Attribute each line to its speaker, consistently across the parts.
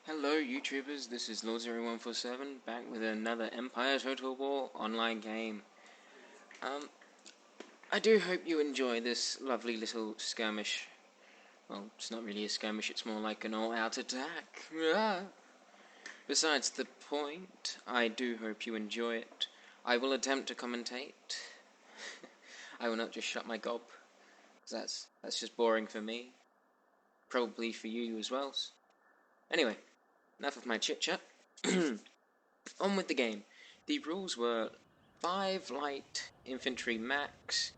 Speaker 1: Hello YouTubers, this is Lord0147 back with another Empire Total War online game. I do hope you enjoy this lovely little skirmish. Well, it's not really a skirmish, it's more like an all-out attack. Besides the point, I do hope you enjoy it. I will attempt to commentate. I will not just shut my gob, because that's just boring for me. Probably for you as well. Anyway, enough of my chit-chat. On with the game. The rules were 5 light infantry max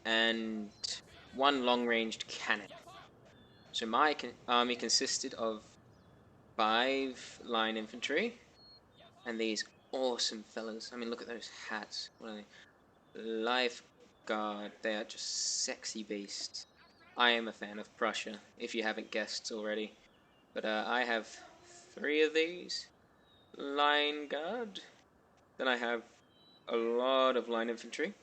Speaker 1: and 1 long-ranged cannon. So my army consisted of 5 line infantry and these awesome fellas. I mean, look at those hats. What are they? Lifeguard. They are just sexy beasts. I am a fan of Prussia, if you haven't guessed already. But I have 3 of these. Line guard. Then I have a lot of line infantry,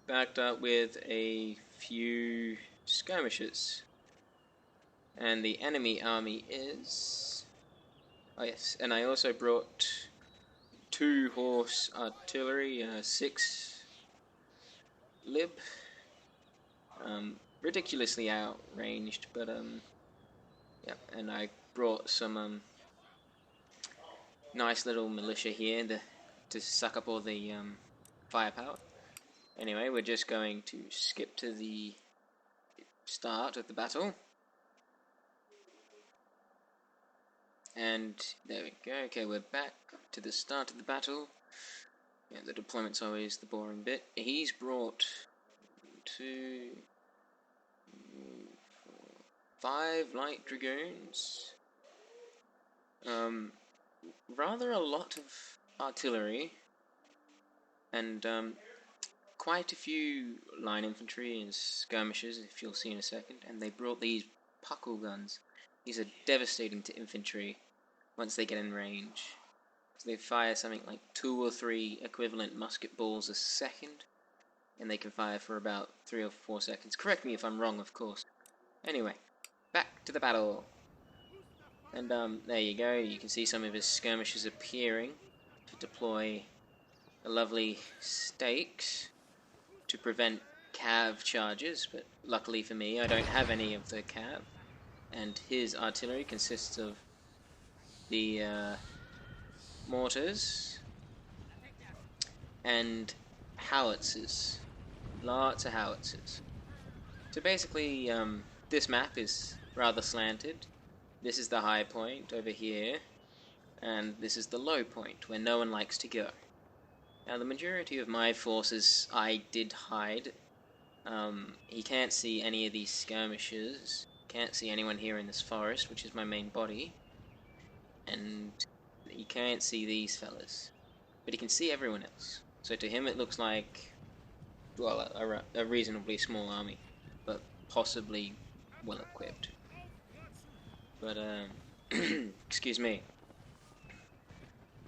Speaker 1: backed up with a few skirmishers. And the enemy army is... oh yes, and I also brought 2 horse artillery, 6 lib. Ridiculously outranged, but yeah, and I brought some nice little militia here to suck up all the firepower. Anyway, we're just going to skip to the start of the battle. And there we go. Okay, we're back to the start of the battle. Yeah, the deployment's always the boring bit. He's brought 2, 4, 5 light dragoons. Rather a lot of artillery, and quite a few line infantry and skirmishers, if you'll see in a second, and they brought these puckle guns. These are devastating to infantry once they get in range. So they fire something like 2 or 3 equivalent musket balls a second, and they can fire for about 3 or 4 seconds. Correct me if I'm wrong, of course. Anyway, back to the battle. And there you go, you can see some of his skirmishers appearing to deploy the lovely stakes to prevent cav charges, but luckily for me I don't have any of the cav, and his artillery consists of the mortars and howitzers, lots of howitzers. So basically this map is rather slanted. This is the high point over here, and this is the low point where no one likes to go. Now the majority of my forces I did hide. He can't see any of these skirmishers, can't see anyone here in this forest, which is my main body, and he can't see these fellas, but he can see everyone else. So to him it looks like, well, a reasonably small army, but possibly well equipped. But, excuse me.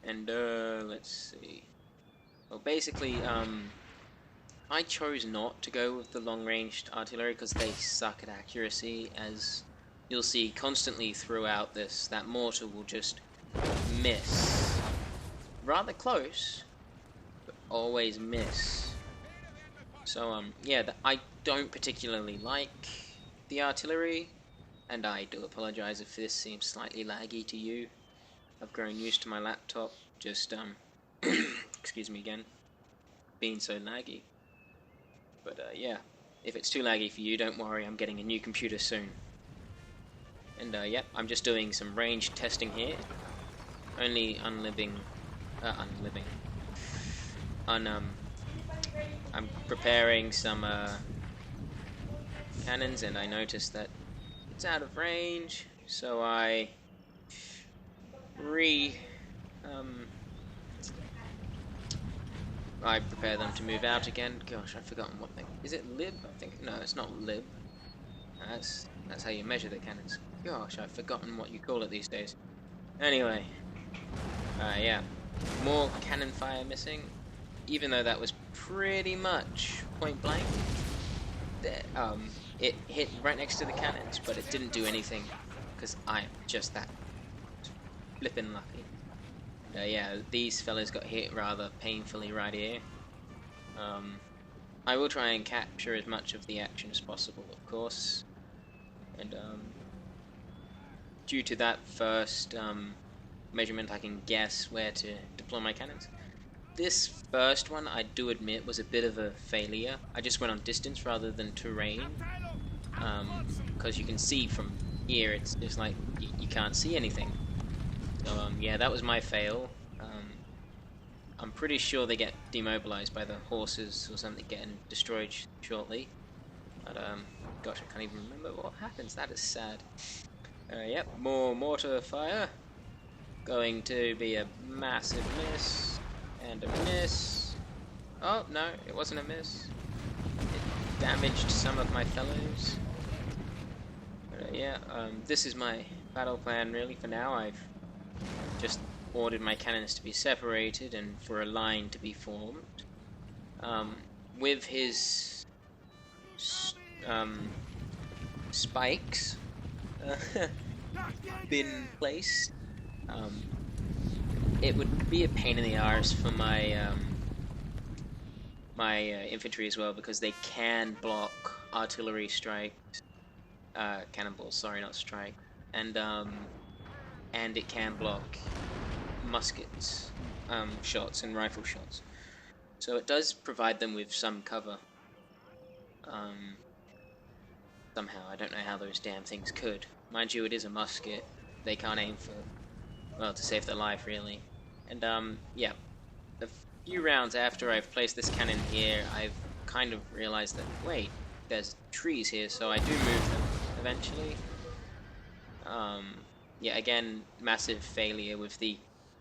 Speaker 1: And, let's see. Well, basically, I chose not to go with the long-ranged artillery because they suck at accuracy, as you'll see constantly throughout this. That mortar will just miss. Rather close, but always miss. So, yeah, I don't particularly like the artillery. And I do apologize if this seems slightly laggy to you. I've grown used to my laptop, just, excuse me again, being so laggy. But, yeah, if it's too laggy for you, don't worry, I'm getting a new computer soon. And, yeah, I'm just doing some range testing here. Only I'm preparing some, cannons, and I noticed that it's out of range, so I prepare them to move out again. Gosh, I've forgotten what they... is it lib? I think... no, it's not lib. That's how you measure the cannons. Gosh, I've forgotten what you call it these days. Anyway, yeah, more cannon fire missing, even though that was pretty much point blank. It hit right next to the cannons, but it didn't do anything because I'm just that flippin' lucky. Yeah, these fellas got hit rather painfully right here. I will try and capture as much of the action as possible, of course. And due to that first measurement, I can guess where to deploy my cannons. This first one, I do admit, was a bit of a failure. I just went on distance rather than terrain. Because you can see from here, it's just like you can't see anything. So yeah, that was my fail. I'm pretty sure they get demobilized by the horses or something getting destroyed shortly. But gosh, I can't even remember what happens. That is sad. Yep, more mortar fire. Going to be a massive miss and a miss. Oh no, it wasn't a miss. It damaged some of my fellows. But, yeah, this is my battle plan really for now. I've just ordered my cannons to be separated and for a line to be formed. With his spikes been placed, it would be a pain in the arse for my infantry as well, because they can block artillery strikes, cannonballs. Sorry, not strike, and it can block muskets, shots and rifle shots. So it does provide them with some cover. Somehow, I don't know how those damn things could. Mind you, it is a musket. They can't aim for, well, to save their life, really. And, yeah. A few rounds after I've placed this cannon here, I've kind of realized that, wait, there's trees here, so I do move them, eventually. Yeah, again, massive failure with the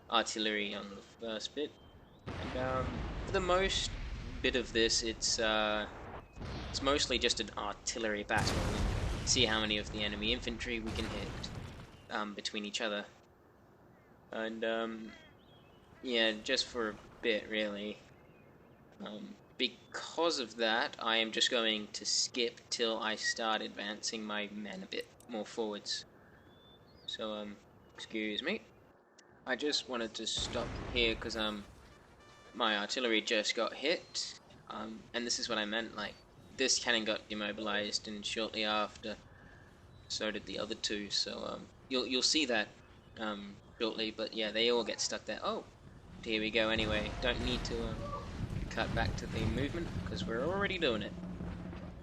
Speaker 1: artillery on the first bit. And, for the most bit of this, it's mostly just an artillery battle. See how many of the enemy infantry we can hit between each other. And yeah, just for a bit really. Because of that, I am just going to skip till I start advancing my men a bit more forwards. So excuse me. I just wanted to stop here because my artillery just got hit. And this is what I meant, like, this cannon got demobilized, and shortly after, so did the other two. So you'll see that shortly. But yeah, they all get stuck there. Oh, here we go. Anyway, don't need to cut back to the movement because we're already doing it.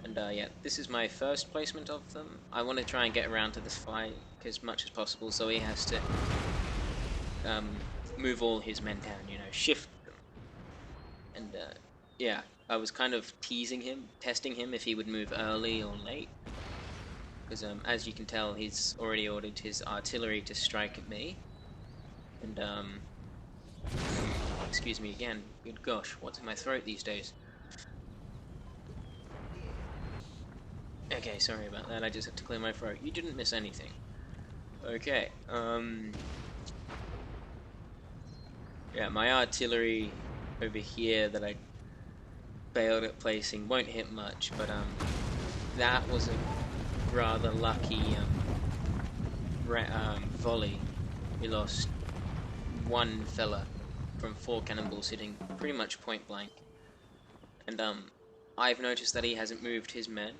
Speaker 1: And yeah, this is my first placement of them. I want to try and get around to this fight as much as possible, so he has to move all his men down. You know, shift them. And yeah. I was kind of teasing him, testing him if he would move early or late. Because as you can tell, he's already ordered his artillery to strike at me. And excuse me again, good gosh, what's in my throat these days? Okay, sorry about that, I just had to clear my throat. You didn't miss anything. Okay, yeah, my artillery over here that I failed at placing won't hit much, but that was a rather lucky volley. We lost one fella from 4 cannonballs hitting pretty much point blank, and I've noticed that he hasn't moved his men,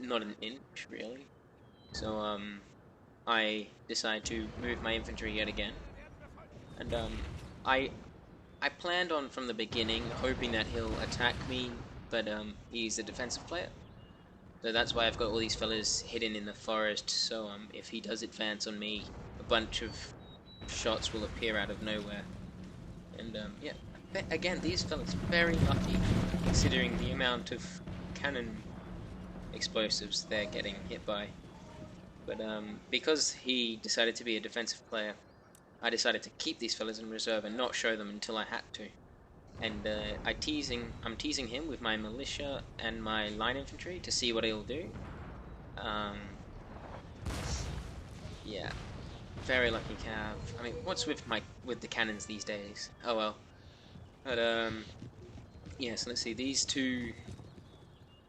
Speaker 1: not an inch really. So I decide to move my infantry yet again, and I planned on from the beginning hoping that he'll attack me, but he's a defensive player. So that's why I've got all these fellas hidden in the forest, so if he does advance on me, a bunch of shots will appear out of nowhere. And yeah, again, these fellas very lucky, considering the amount of cannon explosives they're getting hit by. But because he decided to be a defensive player, I decided to keep these fellas in reserve and not show them until I had to. And I'm teasing him with my militia and my line infantry to see what he'll do. Yeah, very lucky Cav. I mean, what's with the cannons these days? Oh well. But yeah, so let's see. These 2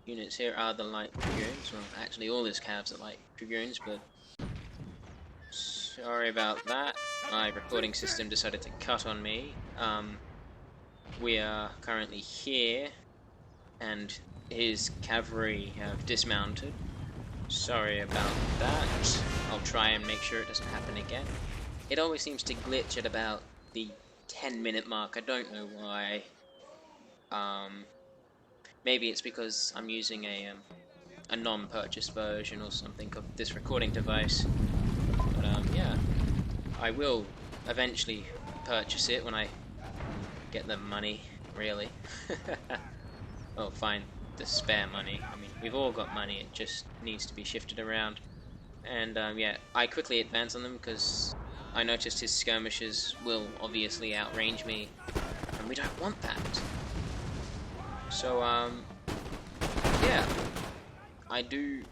Speaker 1: units here are the light dragoons. Well, actually, all his Cavs are light dragoons, but Sorry about that. My recording system decided to cut on me. We are currently here, and his cavalry have dismounted. Sorry about that. I'll try and make sure it doesn't happen again. It always seems to glitch at about the 10-minute mark. I don't know why. Maybe it's because I'm using a non-purchased version or something of this recording device. But yeah, I will eventually purchase it when I get the money, really. Well, find the spare money. I mean, we've all got money, it just needs to be shifted around. And yeah, I quickly advance on them because I noticed his skirmishers will obviously outrange me, and we don't want that. So, yeah, I do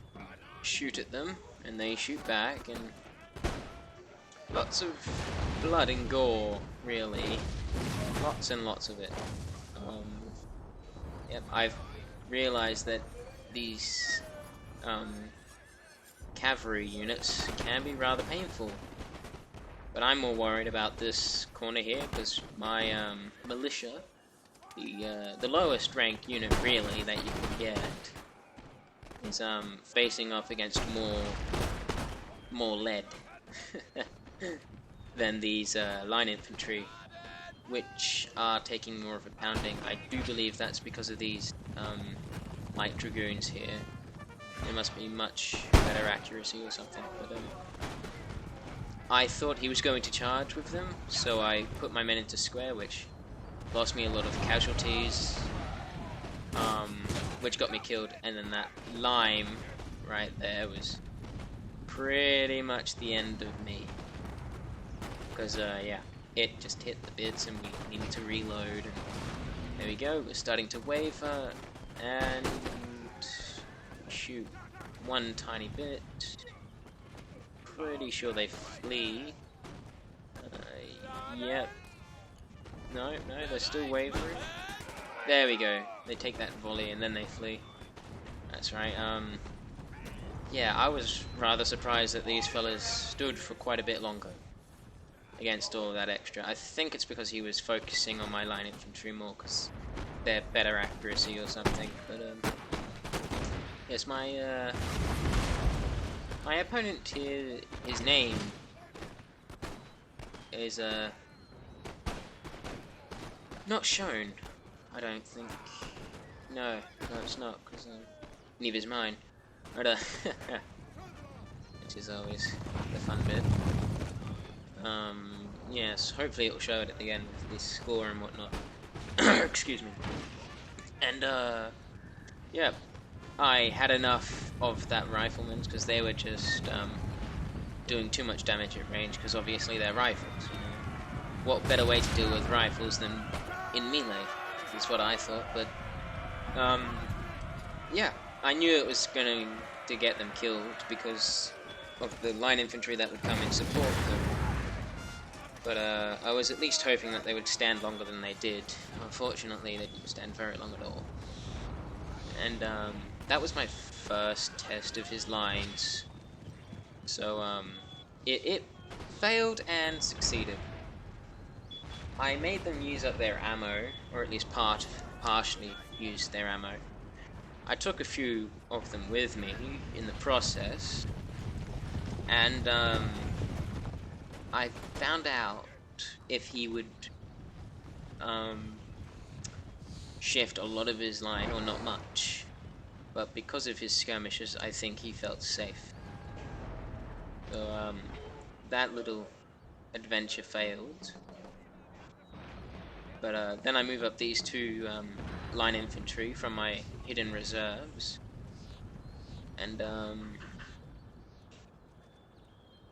Speaker 1: shoot at them, and they shoot back, and lots of blood and gore, really. Lots and lots of it. Yep, I've realized that these cavalry units can be rather painful. But I'm more worried about this corner here, because my militia, the lowest rank unit really that you can get, is facing off against more lead than these line infantry, which are taking more of a pounding. I do believe that's because of these light dragoons here. There must be much better accuracy or something. But I thought he was going to charge with them, so I put my men into square, which lost me a lot of casualties, which got me killed. And then that lime right there was pretty much the end of me, because yeah, it just hit the bits and we needed to reload. And there we go, we're starting to waver and shoot one tiny bit. Pretty sure they flee. Yep. No, they're still wavering. There we go. They take that volley and then they flee. That's right. Yeah, I was rather surprised that these fellas stood for quite a bit longer against all that extra. I think it's because he was focusing on my line infantry more, because they're better accuracy or something. But yes, my opponent here, his name is not shown, I don't think. No, it's not, because neither is mine. But which is always the fun bit. Yes, hopefully it'll show it at the end with the score and whatnot. Excuse me. And yeah, I had enough of that rifleman's, because they were just doing too much damage at range, because obviously they're rifles. You know? What better way to deal with rifles than in melee? Is what I thought. But yeah, I knew it was going to get them killed because of the line infantry that would come in support of them. But I was at least hoping that they would stand longer than they did. Unfortunately, they didn't stand very long at all. And that was my first test of his lines. So it failed and succeeded. I made them use up their ammo, or at least partially use their ammo. I took a few of them with me in the process, and I found out if he would shift a lot of his line, or not much, but because of his skirmishes, I think he felt safe. So that little adventure failed. But then I move up these two line infantry from my hidden reserves, and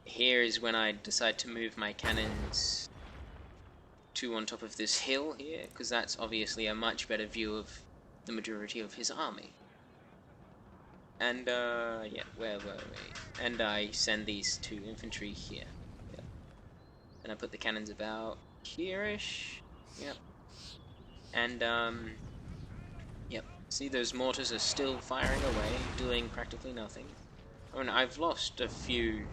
Speaker 1: here is when I decide to move my cannons to on top of this hill here, because that's obviously a much better view of the majority of his army. And yeah, where were we? And I send these two infantry here. Yep. And I put the cannons about here-ish. Yep. And yep. See, those mortars are still firing away, doing practically nothing. I mean, I've lost a few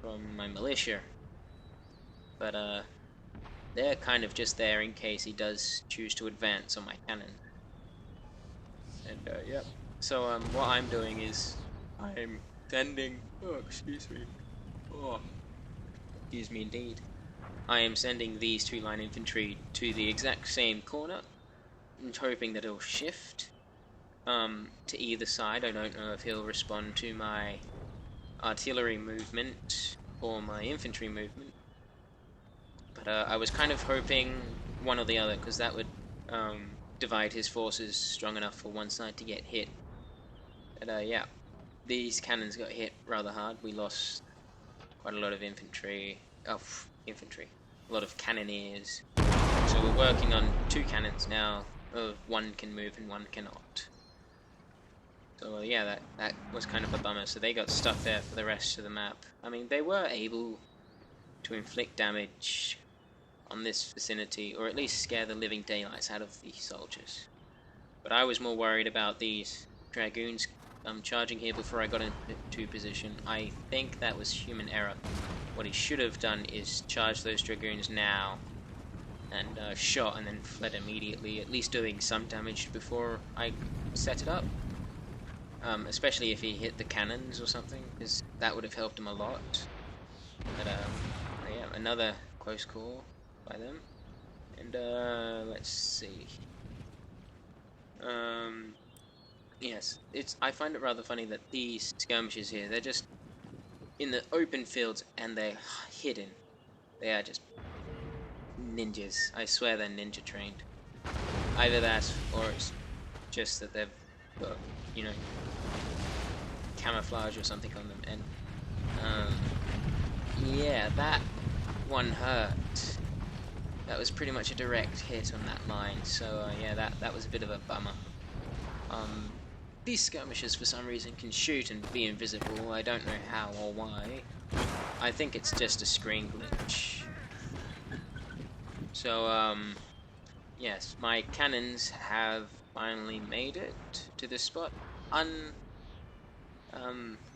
Speaker 1: from my militia. But they're kind of just there in case he does choose to advance on my cannon. And yeah. So what I'm doing is I'm sending. Oh, excuse me. Oh, excuse me indeed. I am sending these 2 line infantry to the exact same corner, and hoping that it'll shift to either side. I don't know if he'll respond to my artillery movement or my infantry movement, but I was kind of hoping one or the other, because that would divide his forces strong enough for one side to get hit. But yeah, these cannons got hit rather hard. We lost quite a lot of infantry. A lot of cannoneers. So we're working on 2 cannons now. One can move and one cannot. So yeah, that was kind of a bummer. So they got stuck there for the rest of the map. I mean, they were able to inflict damage on this vicinity, or at least scare the living daylights out of the soldiers. But I was more worried about these dragoons charging here before I got into position. I think that was human error. What he should have done is charge those dragoons now and shot and then fled immediately, at least doing some damage before I set it up. Especially if he hit the cannons or something, because that would have helped him a lot. But yeah, another close call by them. And let's see. Yes, I find it rather funny that these skirmishes here, they're just in the open fields and they're hidden. They are just ninjas. I swear they're ninja trained. Either that, or it's just that they've got, you know, camouflage or something on them. And yeah, that one hurt. That was pretty much a direct hit on that line. So yeah, that was a bit of a bummer. These skirmishers for some reason can shoot and be invisible. I don't know how or why. I think it's just a screen glitch. So yes, my cannons have finally made it to this spot.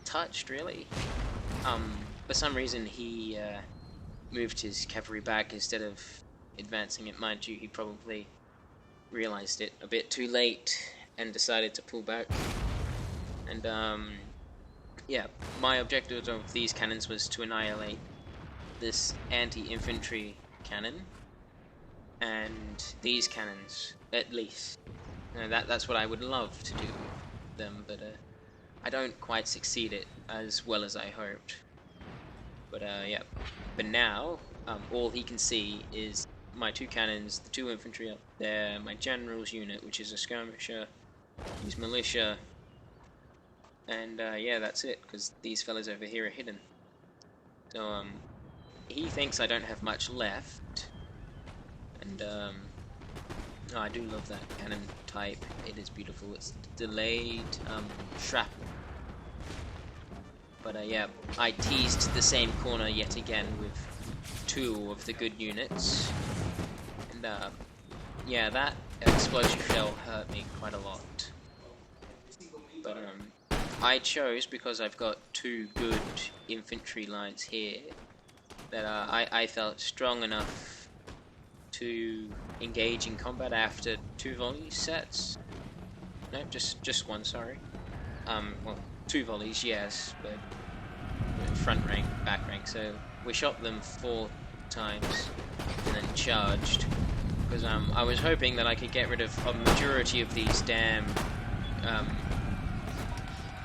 Speaker 1: Touched really. For some reason he moved his cavalry back instead of advancing it. Mind you, he probably realized it a bit too late and decided to pull back. And yeah, my objective of these cannons was to annihilate this anti-infantry cannon and these cannons, at least. That's what I would love to do with them, but I don't quite succeed it as well as I hoped. But yeah, but now all he can see is my 2 cannons, the 2 infantry up there, my general's unit, which is a skirmisher, his militia, and yeah, that's it, because these fellas over here are hidden. So he thinks I don't have much left, and oh, I do love that cannon type. It is beautiful. It's delayed shrapnel. But yeah, I teased the same corner yet again with 2 of the good units, and yeah, that explosive shell hurt me quite a lot. But I chose, because I've got 2 good infantry lines here, that I felt strong enough to engage in combat after 2 volley sets. No, just 1, sorry. Well, 2 volleys, yes, but front rank, back rank, so we shot them 4 times and then charged, because I was hoping that I could get rid of a majority of these damn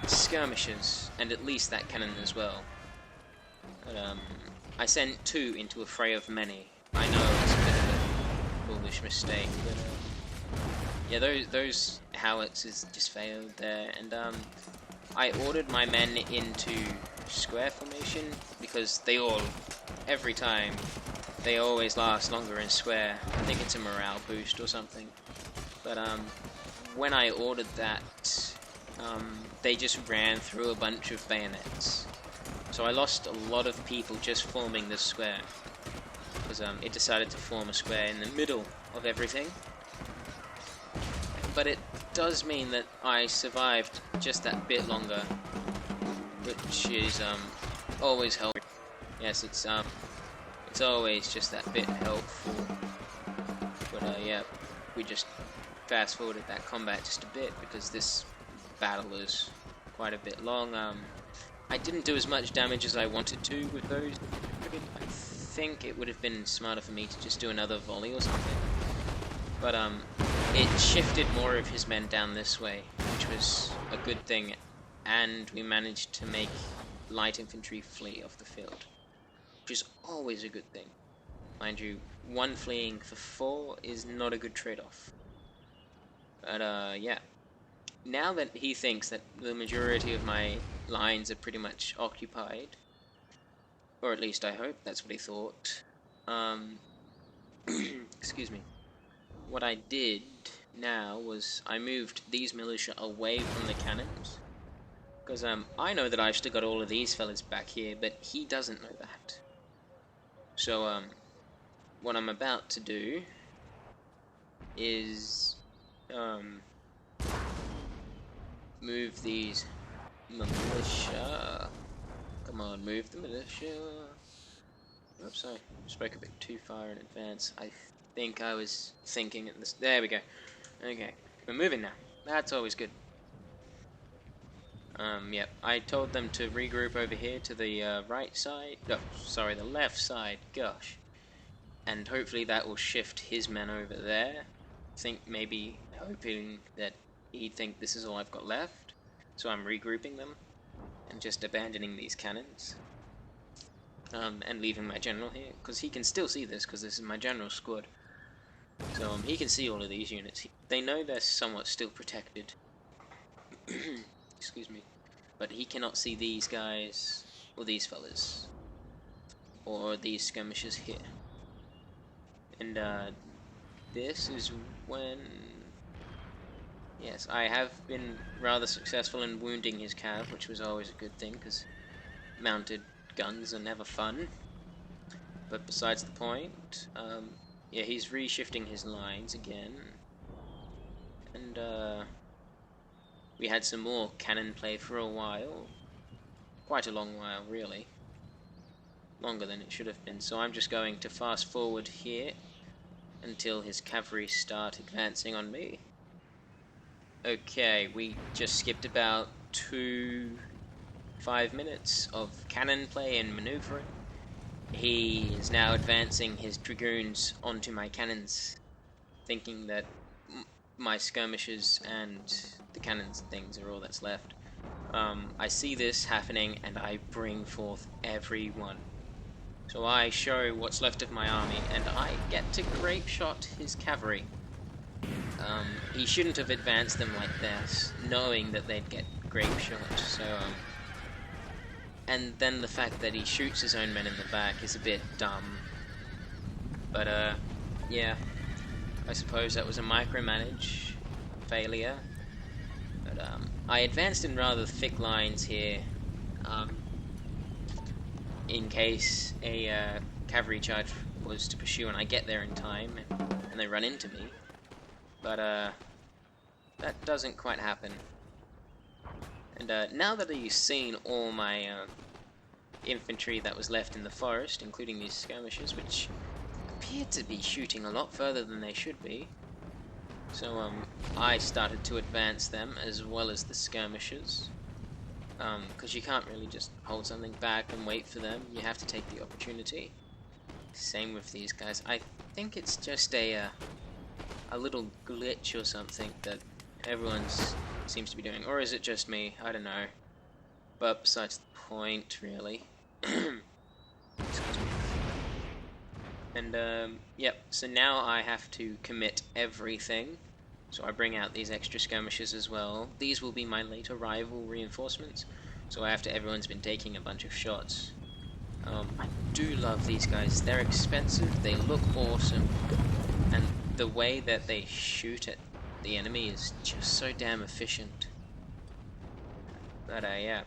Speaker 1: skirmishers, and at least that cannon as well. But I sent 2 into a fray of many. I know it's a bit of a foolish mistake, but yeah, those howitzers just failed there, and I ordered my men into square formation, because every time, they always last longer in square. I think it's a morale boost or something. But when I ordered that, they just ran through a bunch of bayonets. So I lost a lot of people just forming this square, because it decided to form a square in the middle of everything. But it does mean that I survived just that bit longer, which is always helpful. Yes, it's always just that bit helpful. But yeah, we just fast forwarded that combat just a bit because this battle is quite a bit long. I didn't do as much damage as I wanted to with those. I think it would have been smarter for me to just do another volley or something. But it shifted more of his men down this way, which was a good thing, and we managed to make light infantry flee off the field, which is always a good thing. Mind you, 1 fleeing for 4 is not a good trade-off. But yeah. Now that he thinks that the majority of my lines are pretty much occupied, or at least I hope that's what he thought, excuse me, what I did now was I moved these militia away from the cannons, because I know that I've still got all of these fellas back here, but he doesn't know that. So what I'm about to do is move these militia. Come on, move the militia. Oops, sorry, spoke a bit too far in advance. I think I was thinking at this. There we go. Okay, we're moving now. That's always good. Yep. I told them to regroup over here to the right side. No, sorry, the left side. Gosh. And hopefully that will shift his men over there. Think maybe hoping that he'd think this is all I've got left. So I'm regrouping them and just abandoning these cannons. And leaving my general here, because he can still see this, because this is my general squad. So he can see all of these units. They know they're somewhat still protected. Excuse me. But he cannot see these guys, or these fellas, or these skirmishers here. And this is when... Yes, I have been rather successful in wounding his cav, which was always a good thing, because mounted guns are never fun. But besides the point, yeah, he's reshifting his lines again. And we had some more cannon play for a while. Quite a long while, really. Longer than it should have been. So I'm just going to fast forward here until his cavalry start advancing on me. Okay, we just skipped about 5 minutes of cannon play and maneuvering. He is now advancing his dragoons onto my cannons, thinking that my skirmishers and the cannons and things are all that's left. I see this happening and I bring forth everyone. So I show what's left of my army and I get to grape shot his cavalry. He shouldn't have advanced them like this, knowing that they'd get grape shot, so and then the fact that he shoots his own men in the back is a bit dumb. But yeah, I suppose that was a micromanage failure. But I advanced in rather thick lines here, in case a cavalry charge was to pursue and I get there in time and they run into me. But that doesn't quite happen. And now that you've seen all my infantry that was left in the forest, including these skirmishers, which appeared to be shooting a lot further than they should be, so I started to advance them as well as the skirmishers, because you can't really just hold something back and wait for them. You have to take the opportunity. Same with these guys. I think it's just a little glitch or something that everyone seems to be doing, or is it just me? I don't know. But besides the point, really. Excuse me. And yep. So now I have to commit everything. So I bring out these extra skirmishers as well. These will be my late arrival reinforcements. So after everyone's been taking a bunch of shots. I do love these guys. They're expensive. They look awesome, and the way that they shoot at the enemy is just so damn efficient. But yeah,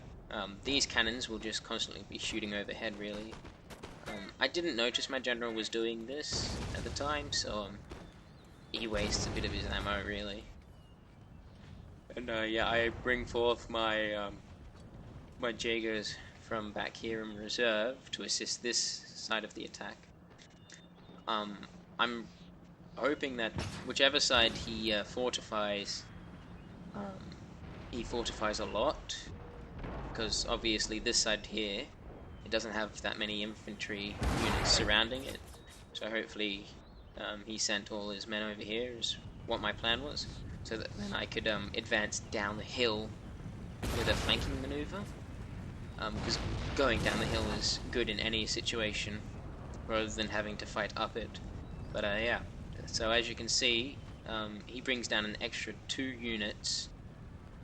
Speaker 1: these cannons will just constantly be shooting overhead, really. I didn't notice my general was doing this at the time, so he wastes a bit of his ammo, really. And yeah, I bring forth my my Jaegers from back here in reserve to assist this side of the attack. I'm hoping that whichever side he fortifies a lot, because obviously this side here, it doesn't have that many infantry units surrounding it, so hopefully he sent all his men over here, is what my plan was, so that then I could advance down the hill with a flanking maneuver, because going down the hill is good in any situation, rather than having to fight up it. But yeah, so as you can see, he brings down an extra 2 units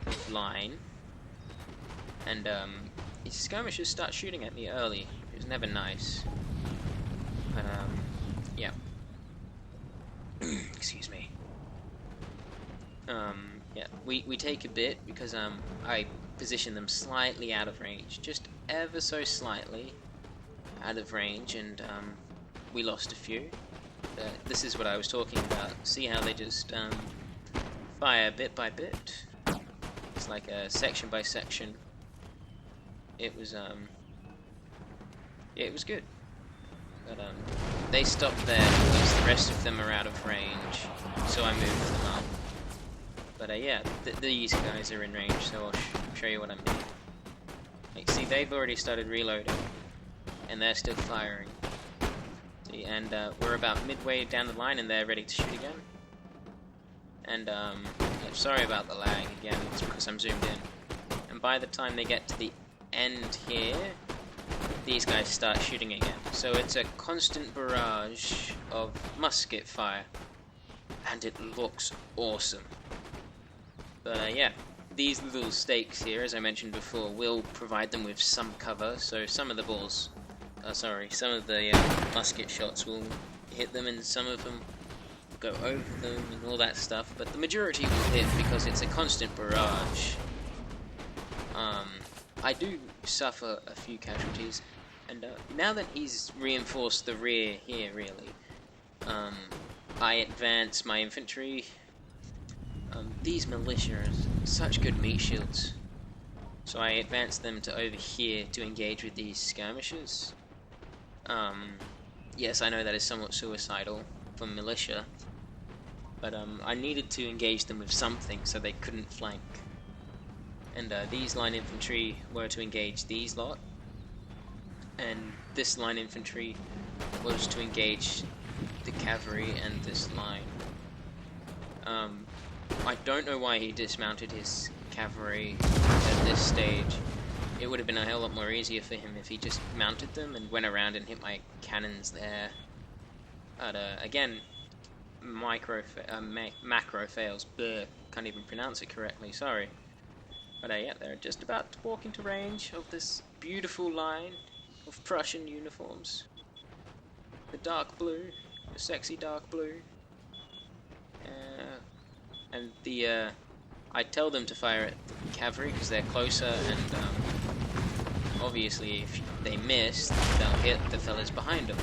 Speaker 1: of line, and his skirmishers start shooting at me early. It's never nice, but yeah. Excuse me. Yeah, we take a bit because I position them slightly out of range, just ever so slightly out of range, and we lost a few. This is what I was talking about. See how they just fire bit by bit? It's like a section by section. It was good. But they stopped there because the rest of them are out of range, so I moved them up. But yeah, these guys are in range, so I'll show you what I mean. Like, see, they've already started reloading, and they're still firing. See, and we're about midway down the line, and they're ready to shoot again. And yeah, sorry about the lag again, it's because I'm zoomed in. And by the time they get to the end here, these guys start shooting again. So it's a constant barrage of musket fire, and it looks awesome. But yeah, these little stakes here, as I mentioned before, will provide them with some cover, so some of the balls, some of the musket shots will hit them, and some of them go over them and all that stuff, but the majority will hit because it's a constant barrage. I do suffer a few casualties, and now that he's reinforced the rear here, really, I advance my infantry. These militia are such good meat shields, so I advance them to over here to engage with these skirmishers. Yes, I know that is somewhat suicidal for militia, but I needed to engage them with something so they couldn't flank. And these line infantry were to engage these lot, and this line infantry was to engage the cavalry and this line. I don't know why he dismounted his cavalry at this stage. It would have been a hell of a lot more easier for him if he just mounted them and went around and hit my cannons there. But again, macro fails. Bleh, can't even pronounce it correctly, sorry. But yeah, they're just about to walk into range of this beautiful line of Prussian uniforms. The dark blue, the sexy dark blue. And the I tell them to fire at the cavalry because they're closer, and obviously if they miss, they'll hit the fellas behind them.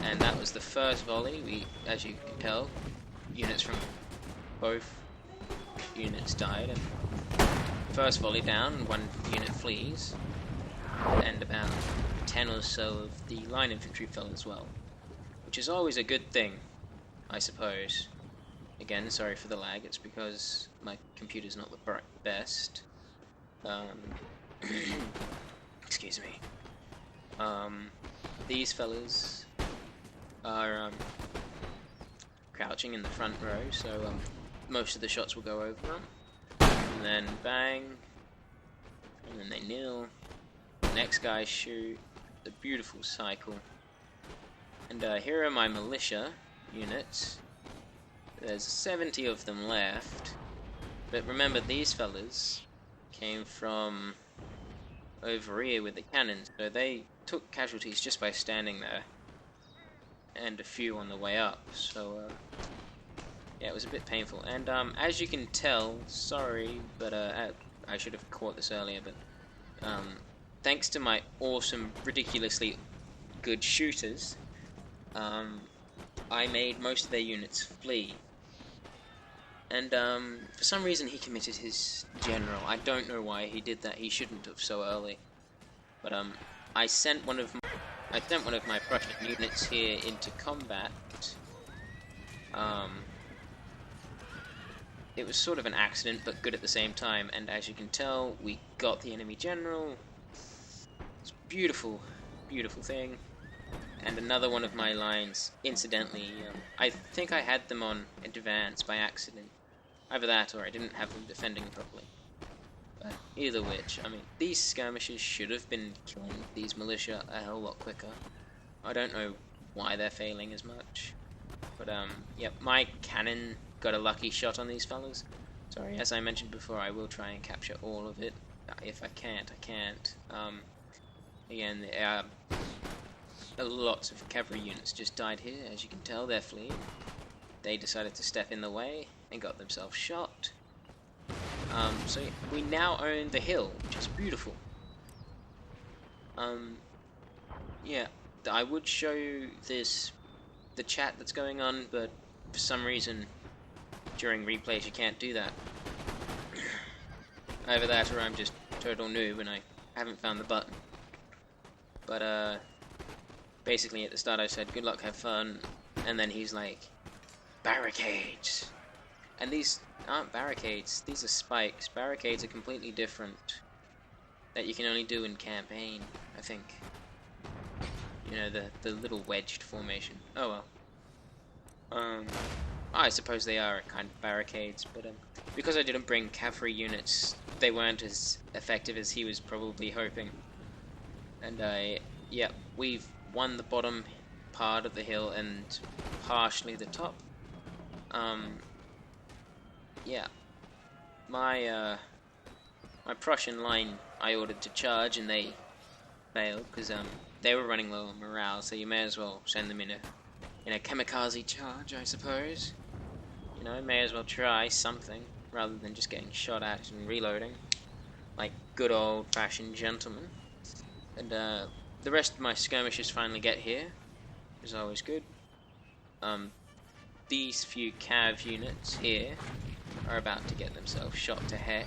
Speaker 1: And that was the first volley. As you can tell, units from both units died. And first volley down, 1 unit flees, and about 10 or so of the line infantry fell as well, which is always a good thing, I suppose. Again, sorry for the lag, it's because my computer's not the best. Excuse me. These fellas are crouching in the front row, so most of the shots will go over them. And then bang, and then they kneel. The next guys shoot. The beautiful cycle. And here are my militia units. There's 70 of them left, but remember these fellas came from over here with the cannons, so they took casualties just by standing there, and a few on the way up, so yeah, it was a bit painful. And as you can tell, sorry, but I should have caught this earlier, but thanks to my awesome, ridiculously good shooters, I made most of their units flee. And for some reason he committed his general. I don't know why he did that. He shouldn't have so early. But I sent one of my Prussian units here into combat. It was sort of an accident, but good at the same time. And as you can tell, we got the enemy general. It's beautiful, beautiful thing. And another one of my lines, incidentally, I think I had them on advance by accident. Either that, or I didn't have them defending properly. But either which, I mean, these skirmishers should have been killing these militia a hell lot quicker. I don't know why they're failing as much. But, yeah, my cannon got a lucky shot on these fellas. Sorry, as I mentioned before, I will try and capture all of it. If I can't, I can't. Again, lots of cavalry units just died here. As you can tell, they're fleeing. They decided to step in the way and got themselves shot. So we now own the hill, which is beautiful. Yeah, I would show you the chat that's going on, but for some reason during replays you can't do that. Either that or I'm just total noob and I haven't found the button. But basically at the start I said good luck, have fun, and then he's like, barricades. And these aren't barricades, these are spikes. Barricades are completely different. That you can only do in campaign, I think. You know, the little wedged formation. Oh well. I suppose they are kind of barricades, but because I didn't bring cavalry units, they weren't as effective as he was probably hoping. And yeah, we've won the bottom part of the hill and partially the top. Yeah, my Prussian line I ordered to charge and they failed because they were running low on morale, so you may as well send them in a kamikaze charge, I suppose. You know, may as well try something rather than just getting shot at and reloading like good old-fashioned gentlemen. And the rest of my skirmishers finally get here, which is always good. These few cav units here are about to get themselves shot to heck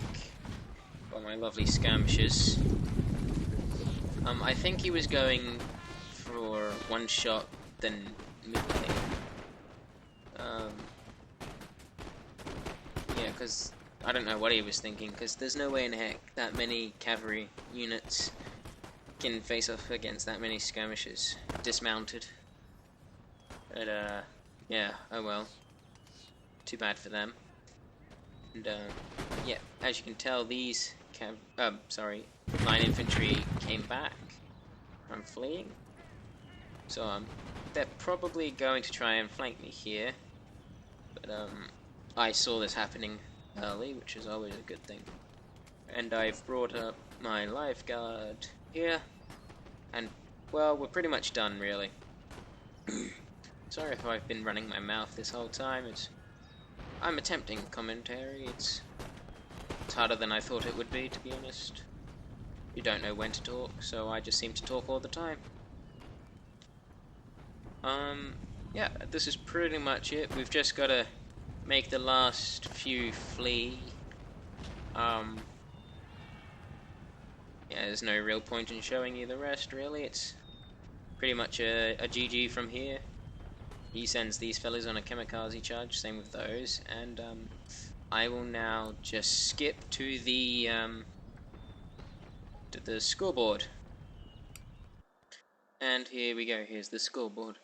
Speaker 1: by my lovely skirmishers. I think he was going for one shot, then melee. Yeah, because I don't know what he was thinking, because there's no way in heck that many cavalry units can face off against that many skirmishers dismounted. But yeah, oh well. Too bad for them. And yeah, as you can tell, these line infantry came back from fleeing. So they're probably going to try and flank me here. But I saw this happening early, which is always a good thing. And I've brought up my life guard here. And well, we're pretty much done, really. Sorry if I've been running my mouth this whole time. I'm attempting commentary. It's harder than I thought it would be, to be honest. You don't know when to talk, so I just seem to talk all the time. Yeah, this is pretty much it. We've just got to make the last few flee. Yeah, there's no real point in showing you the rest, really. It's pretty much a GG from here. He sends these fellas on a kamikaze charge, same with those, and I will now just skip to the scoreboard. And here we go, here's the scoreboard.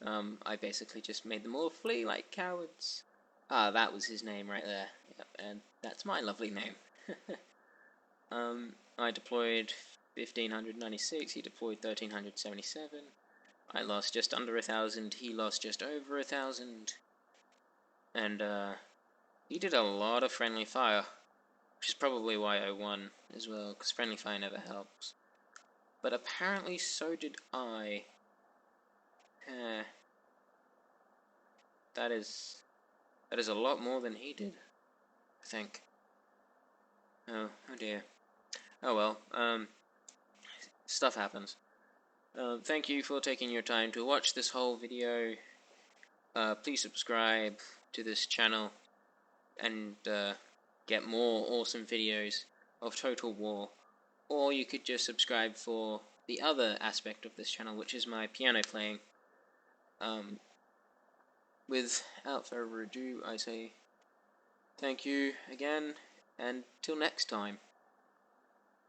Speaker 1: I basically just made them all flee like cowards. Ah, that was his name right there. Yep, and that's my lovely name. I deployed 1596, he deployed 1377. I lost just under 1,000, he lost just over 1,000. And he did a lot of friendly fire, which is probably why I won as well, because friendly fire never helps. But apparently so did I. That is a lot more than he did, I think. Oh dear. Oh well, stuff happens. Thank you for taking your time to watch this whole video. Please subscribe to this channel and get more awesome videos of Total War or you could just subscribe for the other aspect of this channel, which is my piano playing. Without further ado, I say thank you again, and till next time.